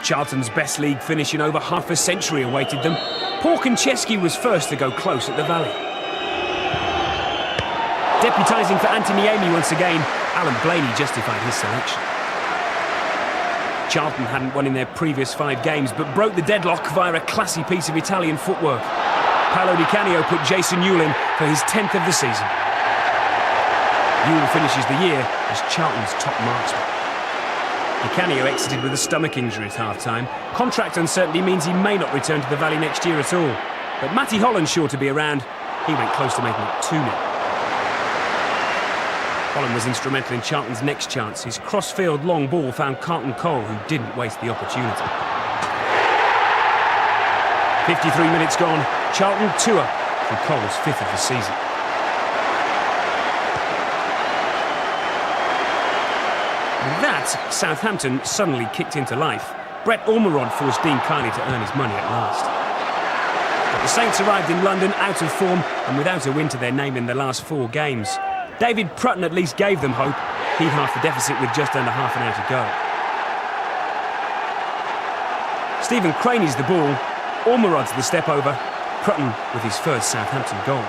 Charlton's best league finish in over half a century awaited them. Paul Konchesky was first to go close at the Valley. Deputising for Anthony Amy once again, Alan Blaney justified his selection. Charlton hadn't won in their previous 5 games, but broke the deadlock via a classy piece of Italian footwork. Paolo Di Canio put Jason Euell in for his 10th of the season. Euell finishes the year as Charlton's top marksman. Di Canio exited with a stomach injury at half-time. Contract uncertainty means he may not return to the Valley next year at all. But Matty Holland's sure to be around. He went close to making it 2-0. Holland was instrumental in Charlton's next chance. His cross-field long ball found Carlton Cole, who didn't waste the opportunity. 53 minutes gone, Charlton 2 up from Cole's 5th of the season. With that, Southampton suddenly kicked into life. Brett Ormerod forced Dean Kiely to earn his money at last. But the Saints arrived in London out of form and without a win to their name in the last 4 games. David Prutton at least gave them hope. He halved the deficit with just under half an hour to go. Stephen Craney's the ball. Ormerod's the step over. Prutton with his first Southampton goal.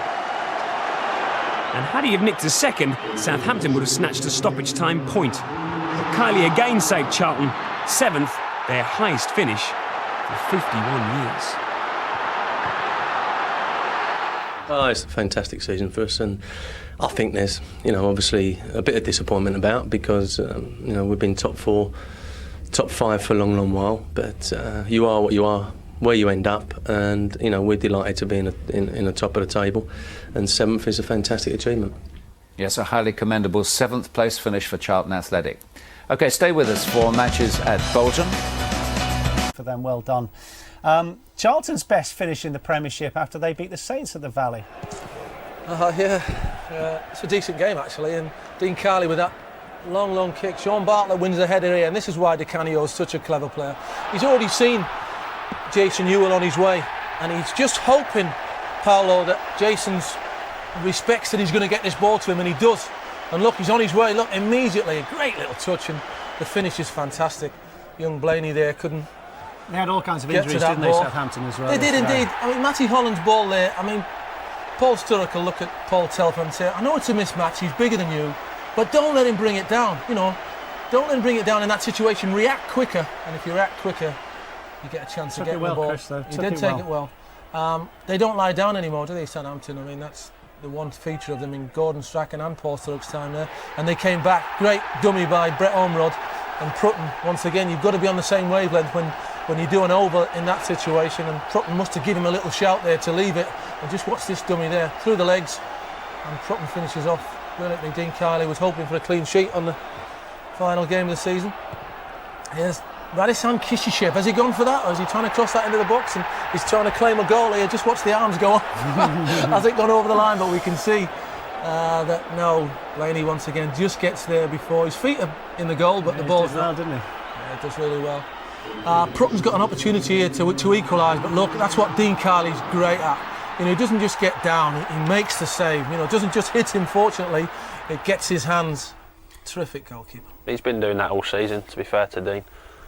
And had he have nicked a second, Southampton would have snatched a stoppage time point. But Kiely again saved Charlton, 7th, their highest finish for 51 years. Oh, it's a fantastic season for us, and I think there's, obviously a bit of disappointment about because, we've been top 4, top 5 for a long, long while. But you are what you are, where you end up, and we're delighted to be in the top of the table. And 7th is a fantastic achievement. Yes, a highly commendable 7th place finish for Charlton Athletic. OK, stay with us for matches at Bolton. For them, well done. Charlton's best finish in the Premiership after they beat the Saints at the Valley. It's a decent game actually, and Dean Kiely with that long kick. Sean Bartlett wins the header here, and this is why Di Canio is such a clever player. He's already seen Jason Euell on his way, and he's just hoping, Paolo, that Jason's respects that he's going to get this ball to him, and he does. And look, he's on his way. Look, immediately, a great little touch, and the finish is fantastic. Young Blaney there couldn't. They had all kinds of injuries, didn't they, Southampton as well? They did indeed. I mean, Matty Holland's ball there. I mean, Paul Sturrock will look at Paul Telfer and say, I know it's a mismatch, he's bigger than you, but don't let him bring it down, Don't let him bring it down in that situation. React quicker, and if you react quicker, you get a chance to get the ball. Chris, though. He did take it well. They don't lie down anymore, do they, Southampton? I mean, that's the one feature of them in Gordon Strachan and Paul Sturrock's time there. And they came back. Great dummy by Brett Ormerod and Prutton. Once again, you've got to be on the same wavelength when you do an over in that situation, and Prutton must have given him a little shout there to leave it. And just watch this dummy there, through the legs, and Prutton finishes off brilliantly. Dean Kiely was hoping for a clean sheet on the final game of the season. Here's Radisson Kishishev. Has he gone for that, or is he trying to cross that into the box and he's trying to claim a goal here? Just watch the arms go on. Has it gone over the line? But we can see that no, Blaney once again just gets there before his feet are in the goal, but the ball's well, didn't he? Yeah, it does really well. Prutton's got an opportunity here to equalise, but look, that's what Dean Kiely's great at. He doesn't just get down, he makes the save. It doesn't just hit him, fortunately, it gets his hands. Terrific goalkeeper. He's been doing that all season, to be fair to Dean.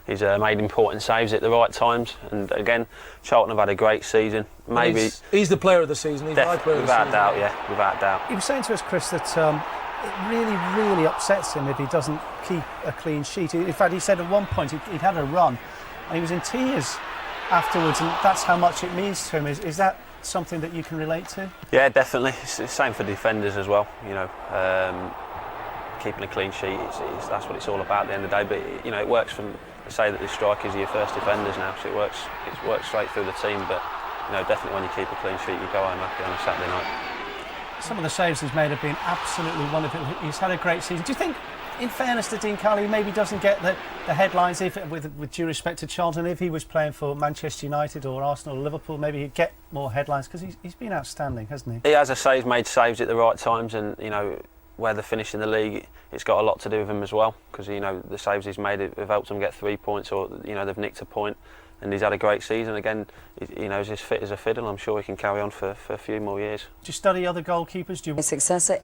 He's made important saves at the right times, and again, Charlton have had a great season. Maybe he's the player of the season. He's my player of the season. Without doubt, yeah, without doubt. He was saying to us, Chris, that it really, really upsets him if he doesn't keep a clean sheet. In fact, he said at one point he'd had a run, and he was in tears afterwards, and that's how much it means to him. Is that something that you can relate to? Yeah, definitely. It's the same for defenders as well. Keeping a clean sheet, that's what it's all about at the end of the day. But it works from. Say that the strikers are your first defenders now, so it works straight through the team. But definitely when you keep a clean sheet, you go home happy on a Saturday night. Some of the saves he's made have been absolutely wonderful. He's had a great season. Do you think, in fairness to Dean Kiely, he maybe doesn't get the headlines? With due respect to Charlton, if he was playing for Manchester United or Arsenal or Liverpool, maybe he'd get more headlines, because he's been outstanding, hasn't he? He has, I say, he's made saves at the right times, and where they finish in the league, it's got a lot to do with him as well, because the saves he's made have helped him get 3 points, or they've nicked a point, and he's had a great season. Again, he's as fit as a fiddle. I'm sure he can carry on for a few more years. Do you study other goalkeepers? Do you... Successor